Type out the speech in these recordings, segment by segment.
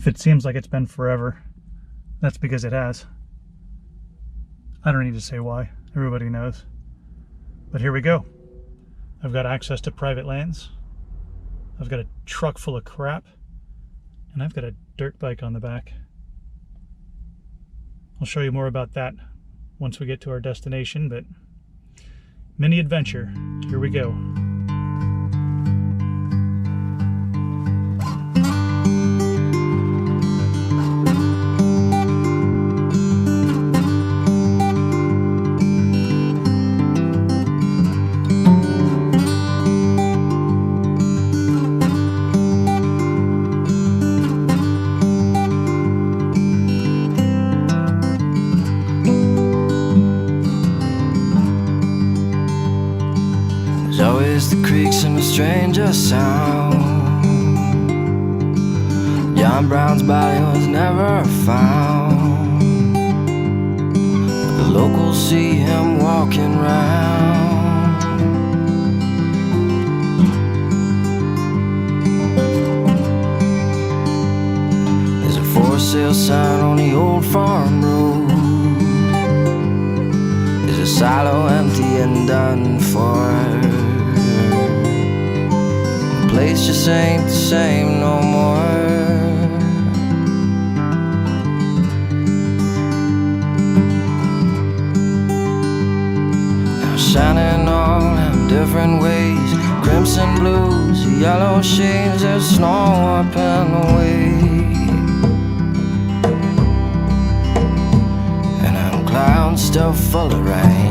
If it seems like it's been forever, that's because it has. I don't need to say why. Everybody knows. But here we go. I've got access to private lands. I've got a truck full of crap. And I've got a dirt bike on the back. I'll show you more about that once we get to our destination, but mini adventure. Here we go. The creeks and the stranger sound. John Brown's body was never found. The locals see him walking round. There's a for sale sign on the old farm road. There's a silo empty and done for. Place just ain't the same no more. Now shining all in different ways. Crimson blues, yellow shades, there's snow up in the way. And them clouds still full of rain.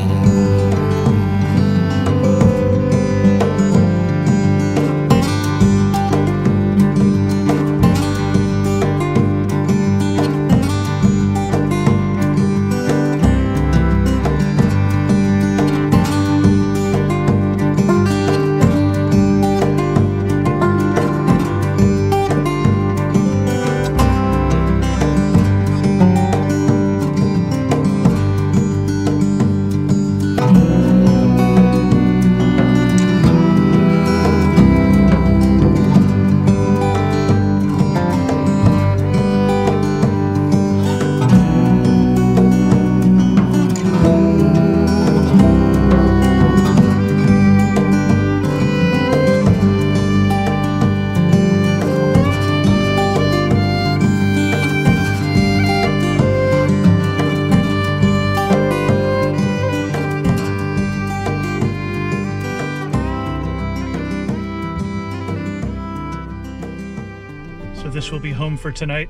This will be home for tonight.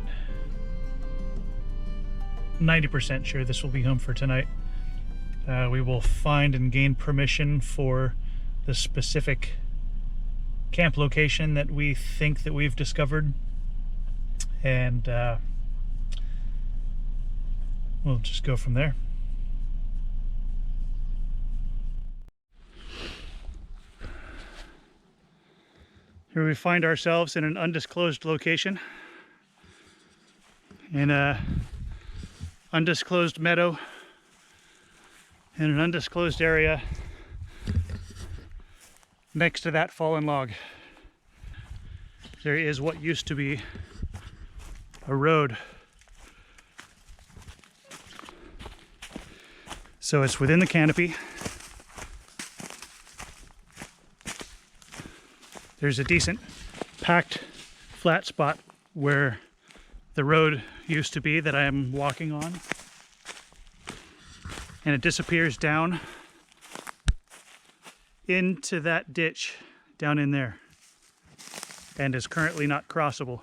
90% sure this will be home for tonight. We will find and gain permission for the specific camp location that we think that we've discovered, and we'll just go from there. Here we find ourselves in an undisclosed location, in a undisclosed meadow, in an undisclosed area next to that fallen log. There is what used to be a road. So it's within the canopy. There's a decent packed flat spot where the road used to be that I am walking on, and it disappears down into that ditch down in there and is currently not crossable.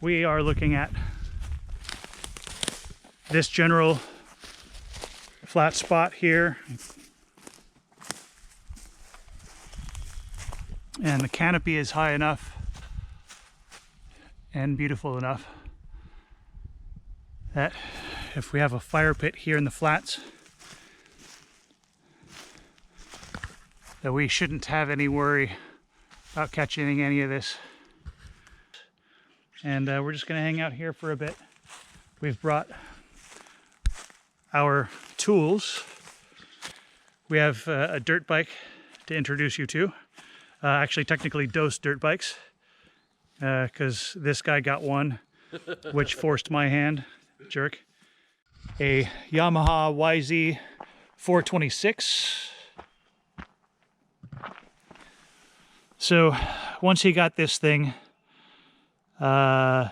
We are looking at this general flat spot here, and the canopy is high enough and beautiful enough that if we have a fire pit here in the flats, that we shouldn't have any worry about catching any of this. And we're just going to hang out here for a bit. We've brought our tools. We have a dirt bike to introduce you to. Actually, technically, Dose dirt bikes. because this guy got one, which forced my hand, jerk. A Yamaha YZ426. So once he got this thing, if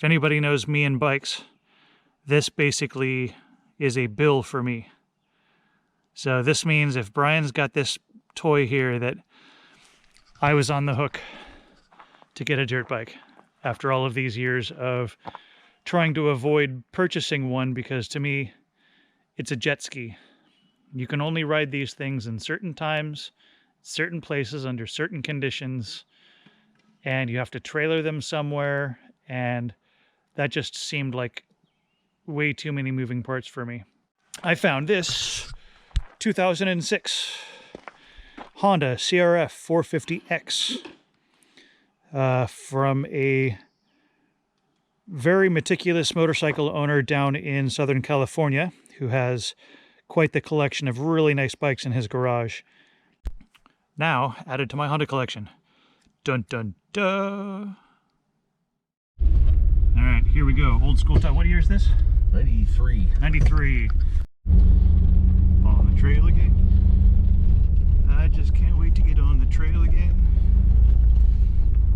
anybody knows me and bikes, this basically is a bill for me. So this means if Brian's got this toy here, that I was on the hook to get a dirt bike after all of these years of trying to avoid purchasing one, because to me it's a jet ski. You can only ride these things in certain times, certain places, under certain conditions, and you have to trailer them somewhere, and that just seemed like way too many moving parts for me. I found this 2006 Honda CRF450X from a very meticulous motorcycle owner down in Southern California who has quite the collection of really nice bikes in his garage. Now added to my Honda collection. Dun dun dun. All right, here we go. Old school time. What year is this? 93. 93. On the trail again. I just can't wait to get on the trail again.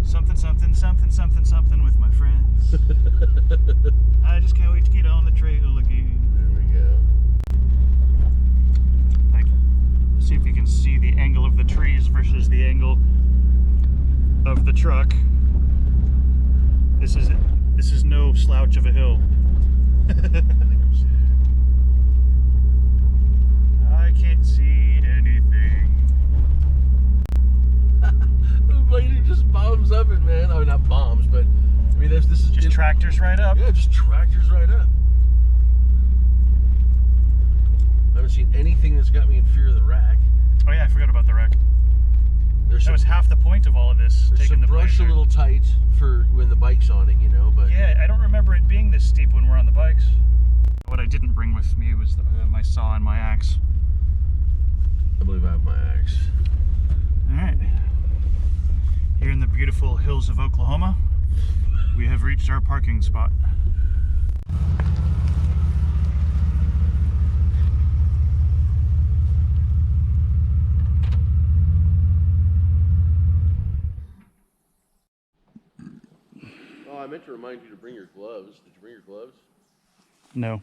Something, something, something, something, something with my friends. I just can't wait to get on the trail again. There we go. Like, see if you can see the angle of the trees versus the angle of the truck. This is no slouch of a hill. I can't see anything. It just bombs up it, man. I mean, not bombs, but I mean, this is Just tractors right up. Yeah, just tractors right up. I haven't seen anything that's got me in fear of the rack. Oh yeah, I forgot about the wreck. That was half the point of all of this. There's Taking some the brush a little tight for when the bike's on it, you know, but... Yeah, I don't remember it being this steep when we're on the bikes. What I didn't bring with me was my saw and my axe. I believe I have my axe. Alright. Here in the beautiful hills of Oklahoma, we have reached our parking spot. Oh, I meant to remind you to bring your gloves. Did you bring your gloves? No.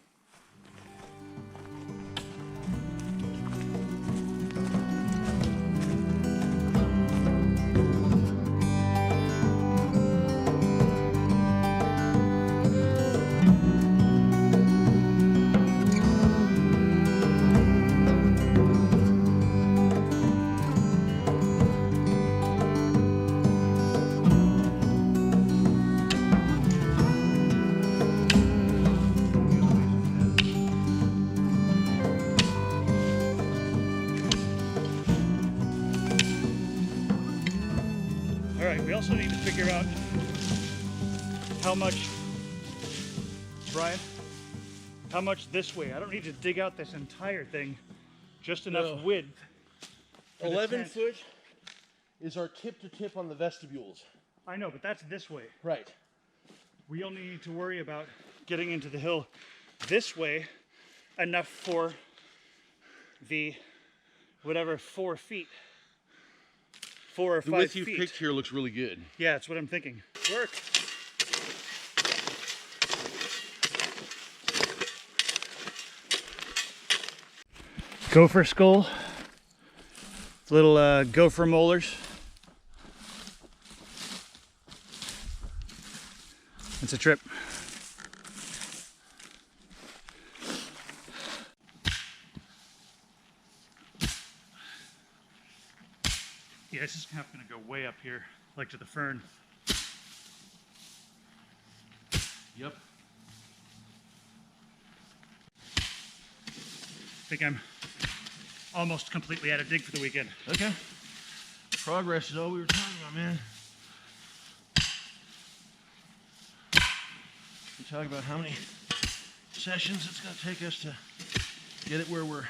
We also need to figure out how much, Brian, how much this way. I don't need to dig out this entire thing, just enough width. 11 foot is our tip to tip on the vestibules. I know, but that's this way. Right. We only need to worry about getting into the hill this way enough for the, whatever, 4 feet. 4 or 5 feet. The width you've picked here looks really good. Yeah, that's what I'm thinking. Work. Gopher skull. Little gopher molars. It's a trip. Yeah, this is gonna go way up here, like to the fern. Yep. I think I'm almost completely out of dig for the weekend. Okay. Progress is all we were talking about, man. We talk about how many sessions it's going to take us to get it where we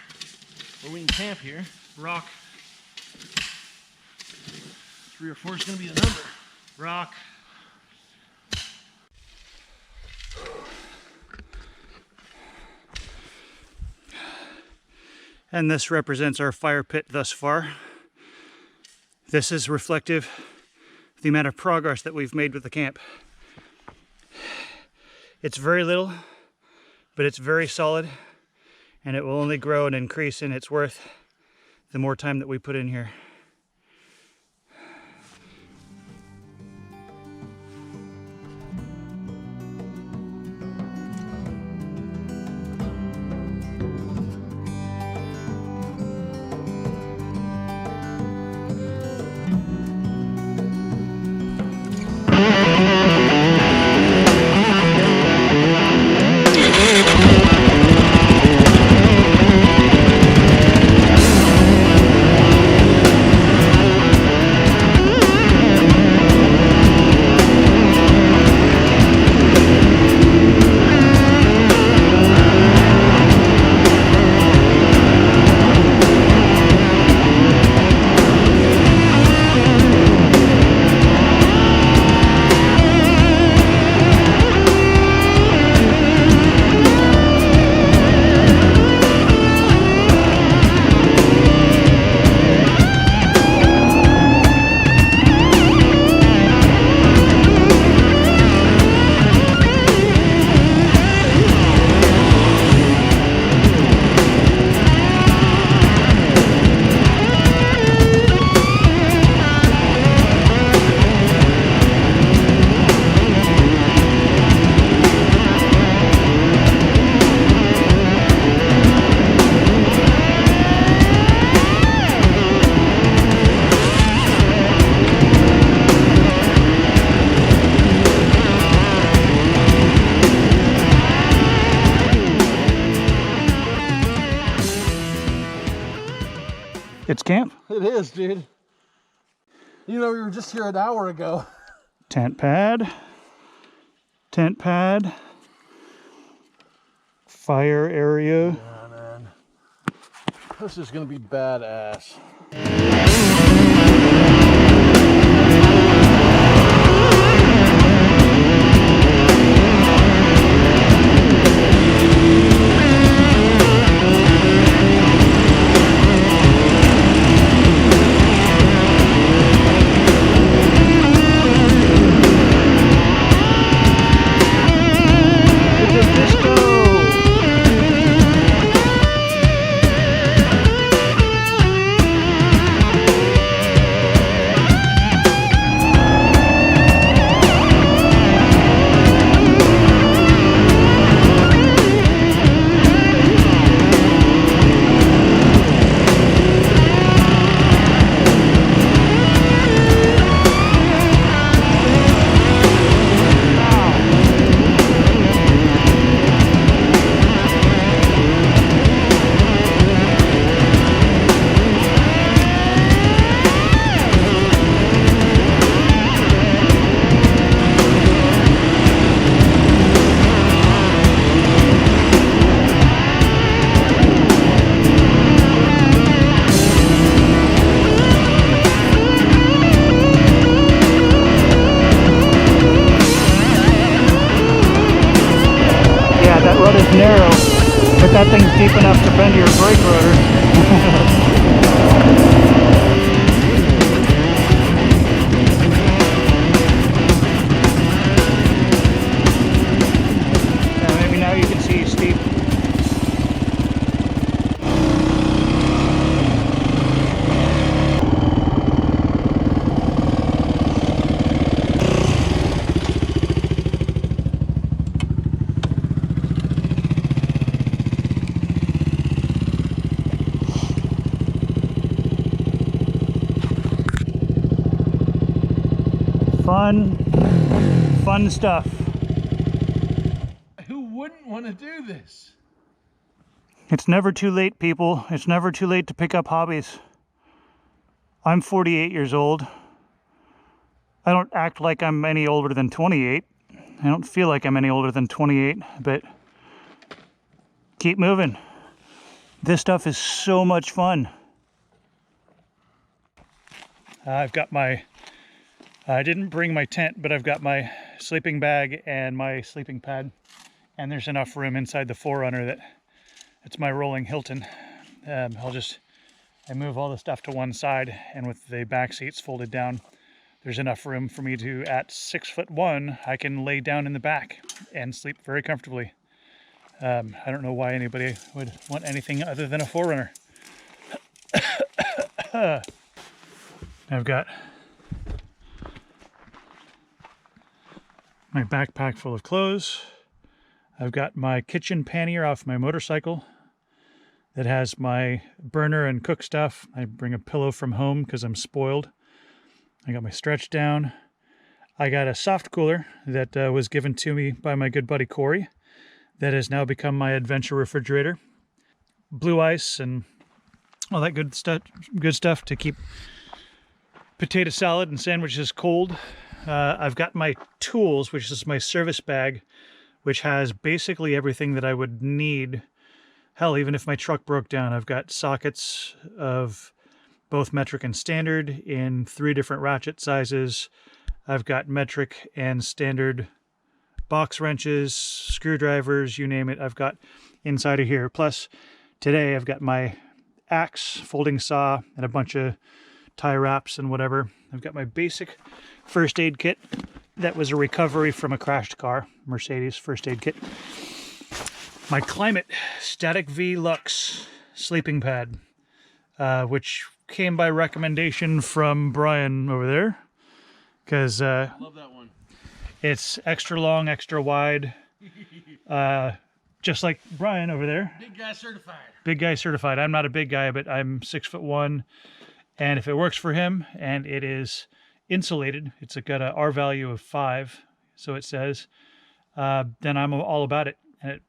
can camp here. Rock. 3 or 4 is going to be the number. Rock. And this represents our fire pit thus far. This is reflective of the amount of progress that we've made with the camp. It's very little, but it's very solid, and it will only grow and increase in its worth the more time that we put in here. It's camp. It is, dude. You know, we were just here an hour ago. Tent pad. Tent pad. Fire area. Yeah, man. This is gonna be badass. Narrow, but that thing's deep enough to bend your brake rotor. Maybe now you can see steep. Fun stuff. Who wouldn't want to do this? It's never too late, people. It's never too late to pick up hobbies. I'm 48 years old. I don't act like I'm any older than 28. I don't feel like I'm any older than 28, but keep moving. This stuff is so much fun. I've got my, I didn't bring my tent, but I've got my sleeping bag and my sleeping pad. And there's enough room inside the 4Runner that it's my rolling Hilton. I move all the stuff to one side, and with the back seats folded down, there's enough room for me to, at 6'1", I can lay down in the back and sleep very comfortably. I don't know why anybody would want anything other than a 4Runner. I've got my backpack full of clothes. I've got my kitchen pannier off my motorcycle that has my burner and cook stuff. I bring a pillow from home because I'm spoiled. I got my stretch down. I got a soft cooler that was given to me by my good buddy Corey that has now become my Adventure refrigerator. Blue ice and all that good stuff to keep potato salad and sandwiches cold. I've got my tools, which is my service bag, which has basically everything that I would need. Hell, even if my truck broke down, I've got sockets of both metric and standard in 3 different ratchet sizes. I've got metric and standard box wrenches, screwdrivers, you name it, I've got inside of here. Plus, today I've got my axe, folding saw, and a bunch of tie wraps and whatever. I've got my basic first aid kit that was a recovery from a crashed car, Mercedes first aid kit. My Climate Static V Lux sleeping pad, which came by recommendation from Brian over there, because Love that one. It's extra long, extra wide, just like Brian over there. Big guy certified. Big guy certified. I'm not a big guy, but I'm 6'1", and if it works for him and it is insulated, it's got a R value of 5, so it says, then I'm all about it. And it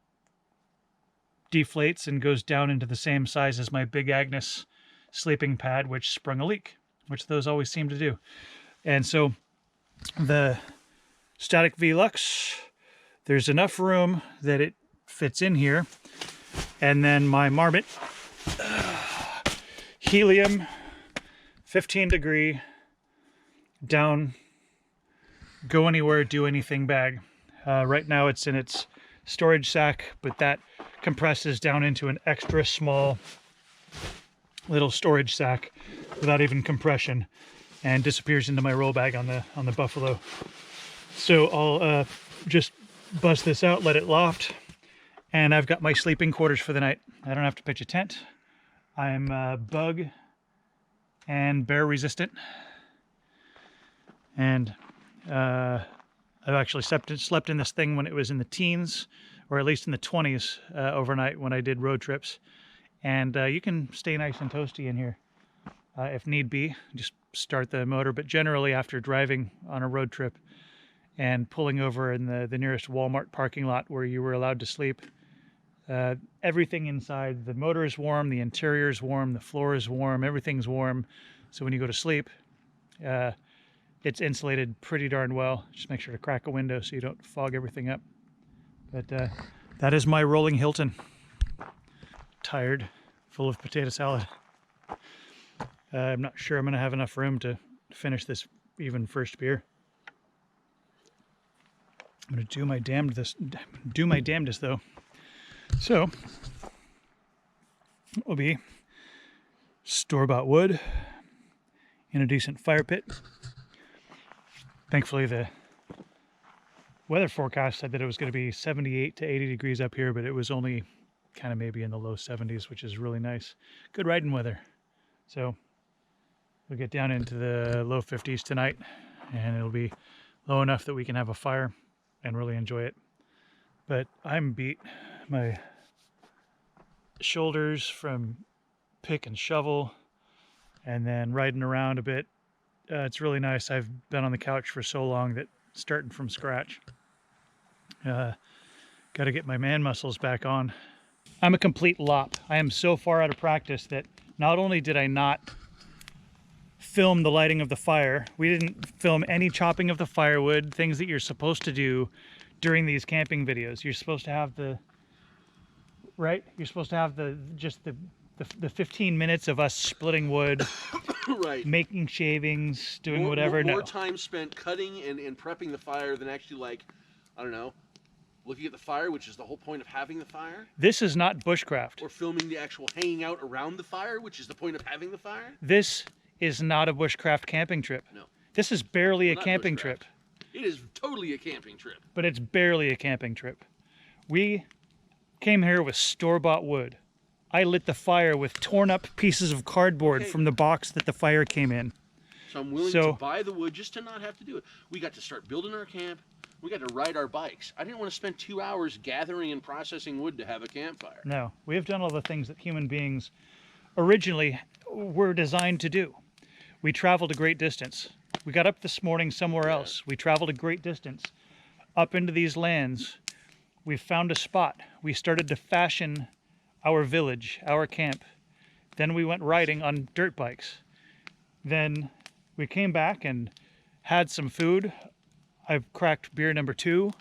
deflates and goes down into the same size as my Big Agnes sleeping pad, which sprung a leak, which those always seem to do. And so the Static V Lux, there's enough room that it fits in here. And then my Marmot helium 15 degree down, go anywhere, do anything bag. Right now it's in its storage sack, but that compresses down into an extra small little storage sack without even compression, and disappears into my roll bag on the Buffalo. So I'll just bust this out, let it loft, and I've got my sleeping quarters for the night. I don't have to pitch a tent. I'm bug and bear resistant, and I've actually slept in this thing when it was in the teens, or at least in the 20s, overnight when I did road trips. And you can stay nice and toasty in here if need be. Just start the motor, but generally after driving on a road trip and pulling over in the nearest Walmart parking lot where you were allowed to sleep, everything inside, the motor is warm, the interior is warm, the floor is warm, everything's warm. So when you go to sleep, it's insulated pretty darn well. Just make sure to crack a window so you don't fog everything up. But that is my rolling Hilton. Tired, full of potato salad. I'm not sure I'm going to have enough room to finish this even first beer. I'm going to do my damnedest though. So it will be store-bought wood in a decent fire pit. Thankfully, the weather forecast said that it was going to be 78 to 80 degrees up here, but it was only kind of maybe in the low 70s, which is really nice. Good riding weather. So we'll get down into the low 50s tonight, and it'll be low enough that we can have a fire and really enjoy it. But I'm beat. My shoulders from pick and shovel and then riding around a bit. It's really nice. I've been on the couch for so long that starting from scratch. Got to get my man muscles back on. I'm a complete lop. I am so far out of practice that not only did I not film the lighting of the fire, we didn't film any chopping of the firewood, things that you're supposed to do during these camping videos. You're supposed to have the, right? You're supposed to have the 15 minutes of us splitting wood, Right. making shavings, doing whatever. More time spent cutting and prepping the fire than actually, like, I don't know, looking at the fire, which is the whole point of having the fire. This is not bushcraft. Or filming the actual hanging out around the fire, which is the point of having the fire. This is not a bushcraft camping trip. No. This is barely a Not camping bushcraft. trip. It is totally a camping trip. But it's barely a camping trip. We came here with store-bought wood. I lit the fire with torn up pieces of cardboard from the box that the fire came in. So I'm willing to buy the wood just to not have to do it. We got to start building our camp. We got to ride our bikes. I didn't want to spend 2 hours gathering and processing wood to have a campfire. No, we have done all the things that human beings originally were designed to do. We traveled a great distance. We got up this morning somewhere else. We traveled a great distance up into these lands. We found a spot. We started to fashion our village, our camp. Then we went riding on dirt bikes. Then we came back and had some food. I've cracked beer number 2.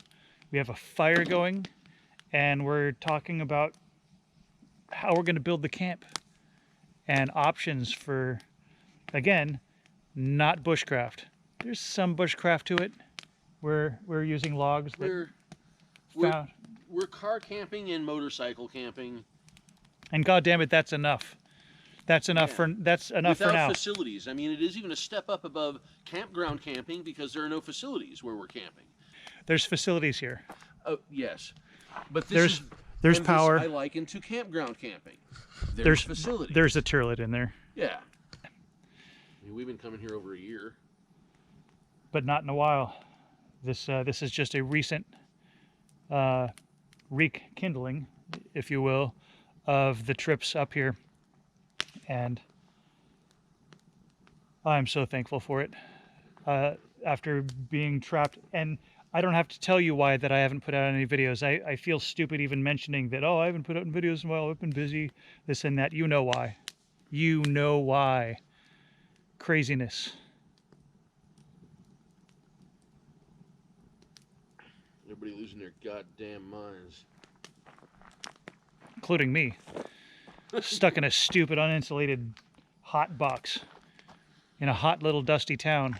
We have a fire going, and we're talking about how we're going to build the camp and options for, again, not bushcraft. There's some bushcraft to it. We're using logs. We're car camping and motorcycle camping. And God damn it, that's enough. That's enough for now. Without facilities. I mean, it is even a step up above campground camping because there are no facilities where we're camping. There's facilities here. Oh, yes. But there's power. I liken to campground camping. There's facilities. There's a turlet in there. Yeah. I mean, we've been coming here over a year. But not in a while. This is just a recent rekindling, if you will, of the trips up here. And I'm so thankful for it. After being trapped, and I don't have to tell you why that I haven't put out any videos. I feel stupid even mentioning that, oh, I haven't put out videos in a while, I've been busy, this and that. You know why. You know why. Craziness. Everybody losing their goddamn minds. Including me. Stuck in a stupid uninsulated hot box in a hot little dusty town.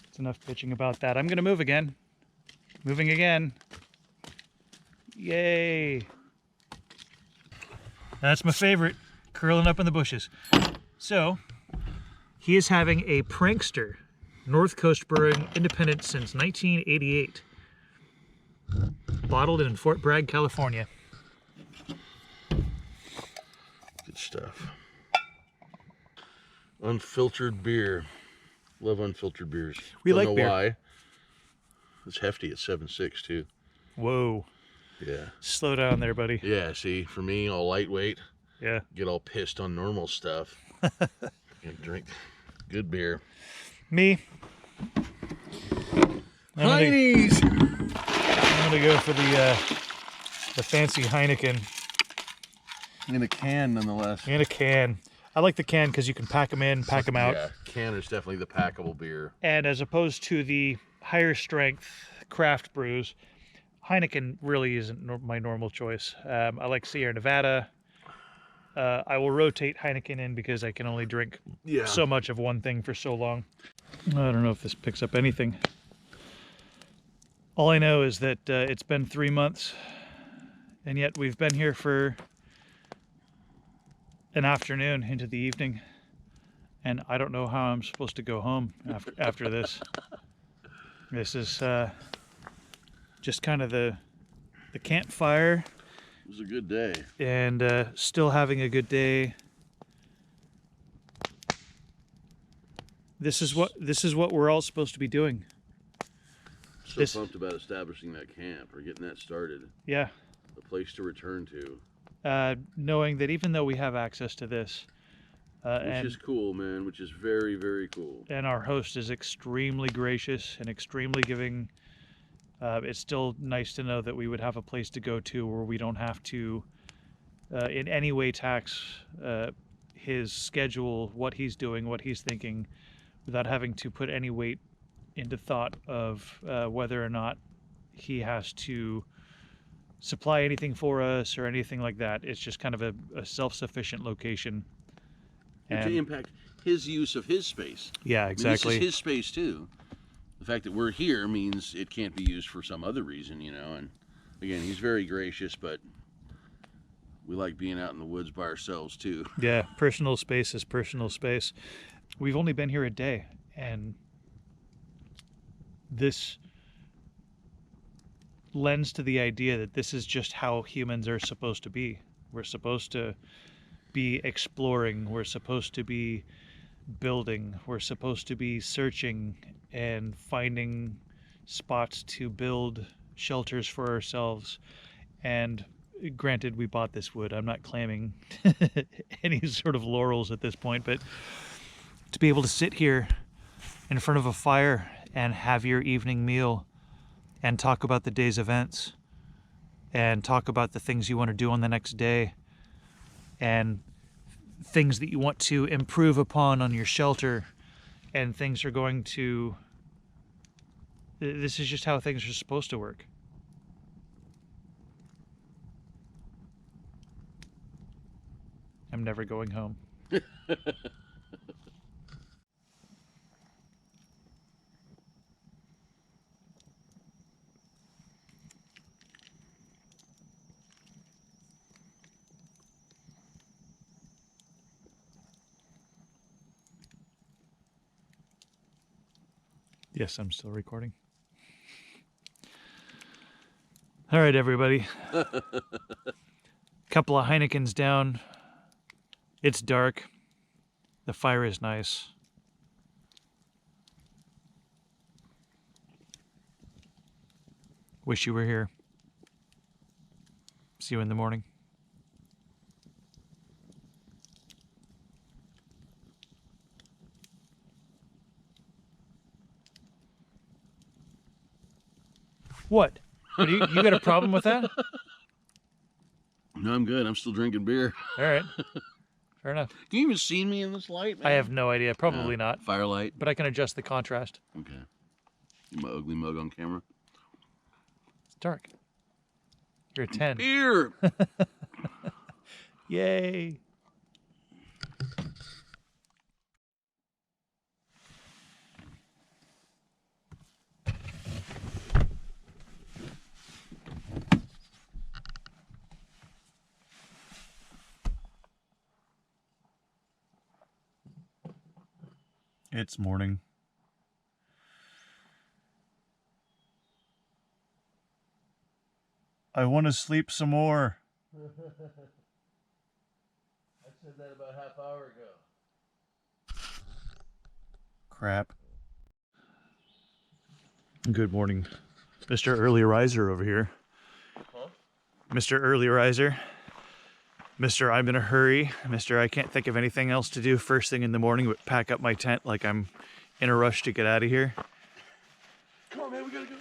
It's enough bitching about that. I'm gonna move again. Moving again. Yay. That's my favorite, curling up in the bushes. So, he is having a Prankster North Coast Brewing, independent since 1988. Bottled in Fort Bragg, California. Good stuff. Unfiltered beer. Love unfiltered beers. We Don't like know beer. why. It's hefty at 7.6 too. Whoa. Yeah. Slow down there, buddy. Yeah, see, for me, all lightweight. Yeah. Get all pissed on normal stuff. And drink good beer. Me. Heine's! I'm gonna go for the fancy Heineken. In a can, nonetheless. In a can. I like the can because you can pack them in, pack them out. Yeah, can is definitely the packable beer. And as opposed to the higher strength craft brews, Heineken really isn't my normal choice. I like Sierra Nevada. I will rotate Heineken in because I can only drink so much of one thing for so long. I don't know if this picks up anything. All I know is that it's been 3 months, and yet we've been here for an afternoon into the evening, and I don't know how I'm supposed to go home after this. This is just kind of the campfire. It was a good day. And still having a good day. This is what we're all supposed to be doing. So pumped about establishing that camp or getting that started. Yeah. A place to return to. Knowing that even though we have access to this, which is cool, man. Which is very, very cool. And our host is extremely gracious and extremely giving. It's still nice to know that we would have a place to go to where we don't have to in any way tax his schedule, what he's doing, what he's thinking, without having to put any weight into thought of whether or not he has to supply anything for us or anything like that. It's just kind of a self-sufficient location. And to impact his use of his space. Yeah, exactly. I mean, this is his space too. The fact that we're here means it can't be used for some other reason, you know. And again, he's very gracious, but we like being out in the woods by ourselves too. Yeah, personal space is personal space. We've only been here a day, and this lends to the idea that this is just how humans are supposed to be. We're supposed to be exploring, we're supposed to be building, we're supposed to be searching and finding spots to build shelters for ourselves. And granted, we bought this wood. I'm not claiming any sort of laurels at this point, but to be able to sit here in front of a fire and have your evening meal and talk about the day's events and talk about the things you want to do on the next day and things that you want to improve upon on your shelter, and things are going to... This is just how things are supposed to work. I'm never going home. Yes, I'm still recording. All right, everybody. Couple of Heinekens down. It's dark. The fire is nice. Wish you were here. See you in the morning. What? You got a problem with that? No, I'm good. I'm still drinking beer. All right. Fair enough. Can you even see me in this light, man? I have no idea. Probably not. Firelight. But I can adjust the contrast. Okay. My ugly mug on camera. It's dark. You're a 10. Beer! Yay! It's morning. I want to sleep some more. I said that about half hour ago. Crap. Good morning, Mr. Early Riser over here. Huh? Mr. Early Riser. Mr. I'm in a hurry. Mr. I can't think of anything else to do first thing in the morning but pack up my tent like I'm in a rush to get out of here. Come on, man, we gotta go.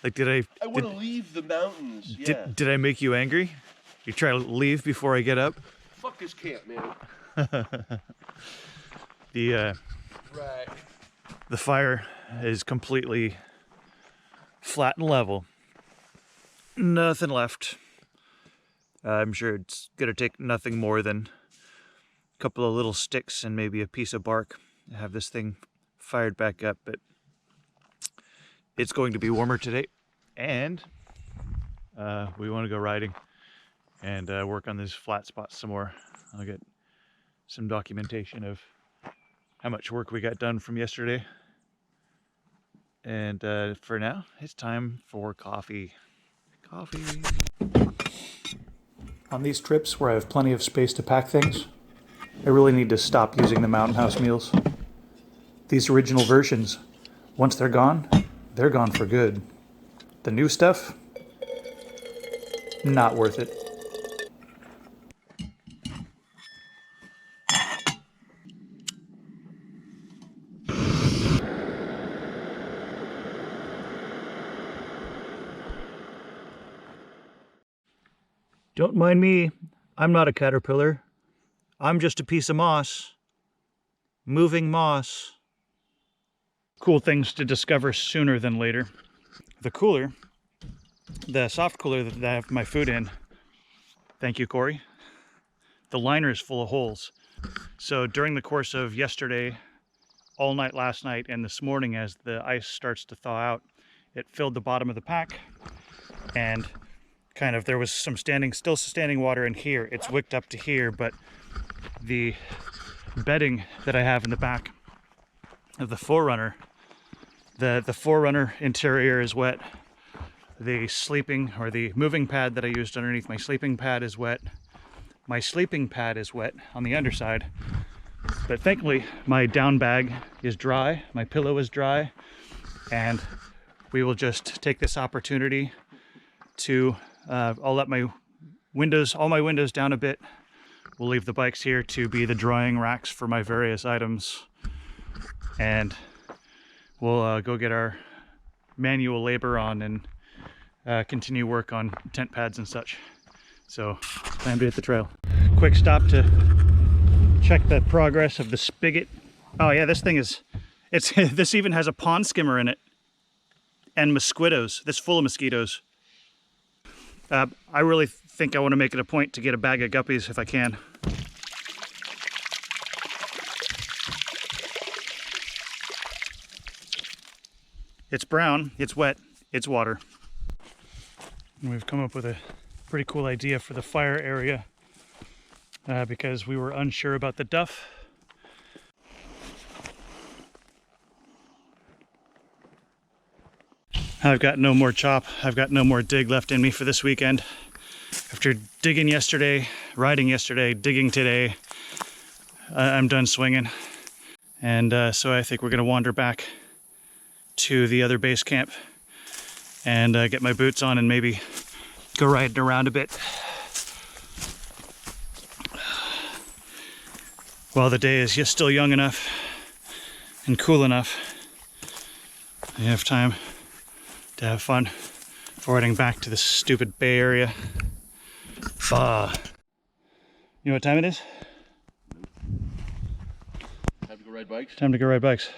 Like, I want to leave the mountains. Yeah. Did I make you angry? You try to leave before I get up? Fuck this camp, man. Right. The fire is completely flat and level. Nothing left. I'm sure it's gonna take nothing more than a couple of little sticks and maybe a piece of bark to have this thing fired back up, but it's going to be warmer today, and we want to go riding and work on these flat spots some more. I'll get some documentation of how much work we got done from yesterday. And for now, it's time for coffee. Coffee. On these trips where I have plenty of space to pack things, I really need to stop using the Mountain House meals. These original versions, once they're gone for good. The new stuff, not worth it. Don't mind me, I'm not a caterpillar. I'm just a piece of moss. Moving moss. Cool things to discover sooner than later. The cooler, the soft cooler that I have my food in, thank you, Corey, the liner is full of holes. So during the course of yesterday all night last night and this morning as the ice starts to thaw out. It filled the bottom of the pack, and kind of there was some still standing water in here. It's wicked up to here, but the bedding that I have in the back of the 4Runner, the 4Runner interior is wet. The sleeping or the moving pad that I used underneath my sleeping pad is wet. My sleeping pad is wet on the underside, but thankfully my down bag is dry, my pillow is dry, and we will just take this opportunity to, I'll let all my windows down a bit. We'll leave the bikes here to be the drying racks for my various items, and we'll go get our manual labor on and continue work on tent pads and such. So, time to hit the trail. Quick stop to check the progress of the spigot. Oh yeah, this thing is, this even has a pond skimmer in it. And mosquitoes. This full of mosquitoes. I really think I want to make it a point to get a bag of guppies if I can. It's brown, it's wet, it's water. And we've come up with a pretty cool idea for the fire area because we were unsure about the duff. I've got no more chop. I've got no more dig left in me for this weekend. After digging yesterday, riding yesterday, digging today, I'm done swinging. And so I think we're gonna wander back to the other base camp and get my boots on and maybe go riding around a bit. While the day is still young enough and cool enough, I have time to have fun before heading back to this stupid Bay Area. You know what time it is? Time to go ride bikes? Time to go ride bikes.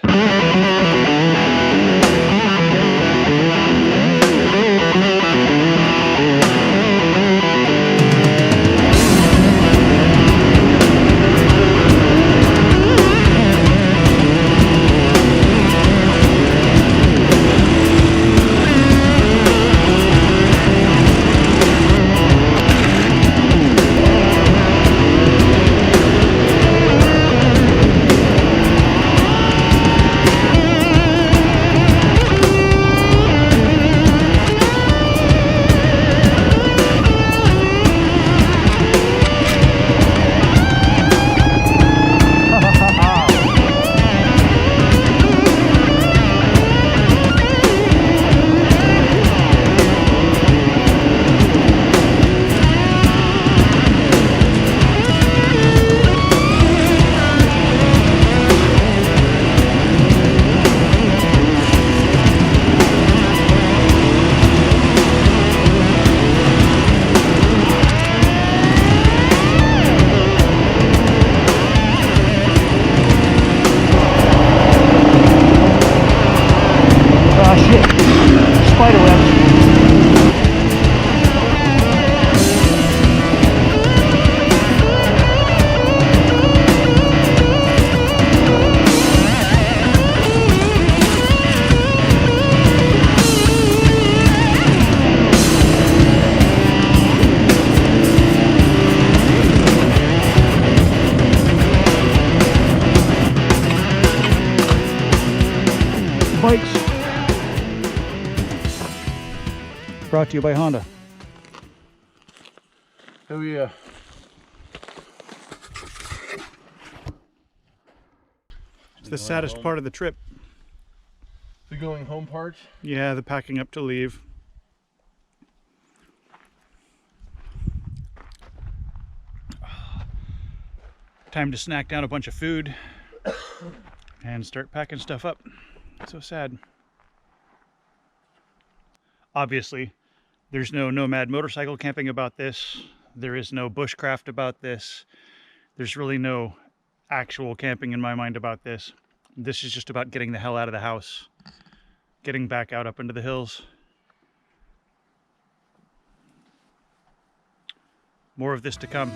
Bikes. Brought to you by Honda. Oh yeah. It's the saddest part of the trip. The going home part? Yeah, the packing up to leave. Time to snack down a bunch of food and start packing stuff up. So sad. Obviously, there's no nomad motorcycle camping about this. There is no bushcraft about this. There's really no actual camping in my mind about this. This is just about getting the hell out of the house, getting back out up into the hills. More of this to come.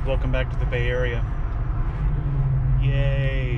welcome back to the Bay Area. Yay.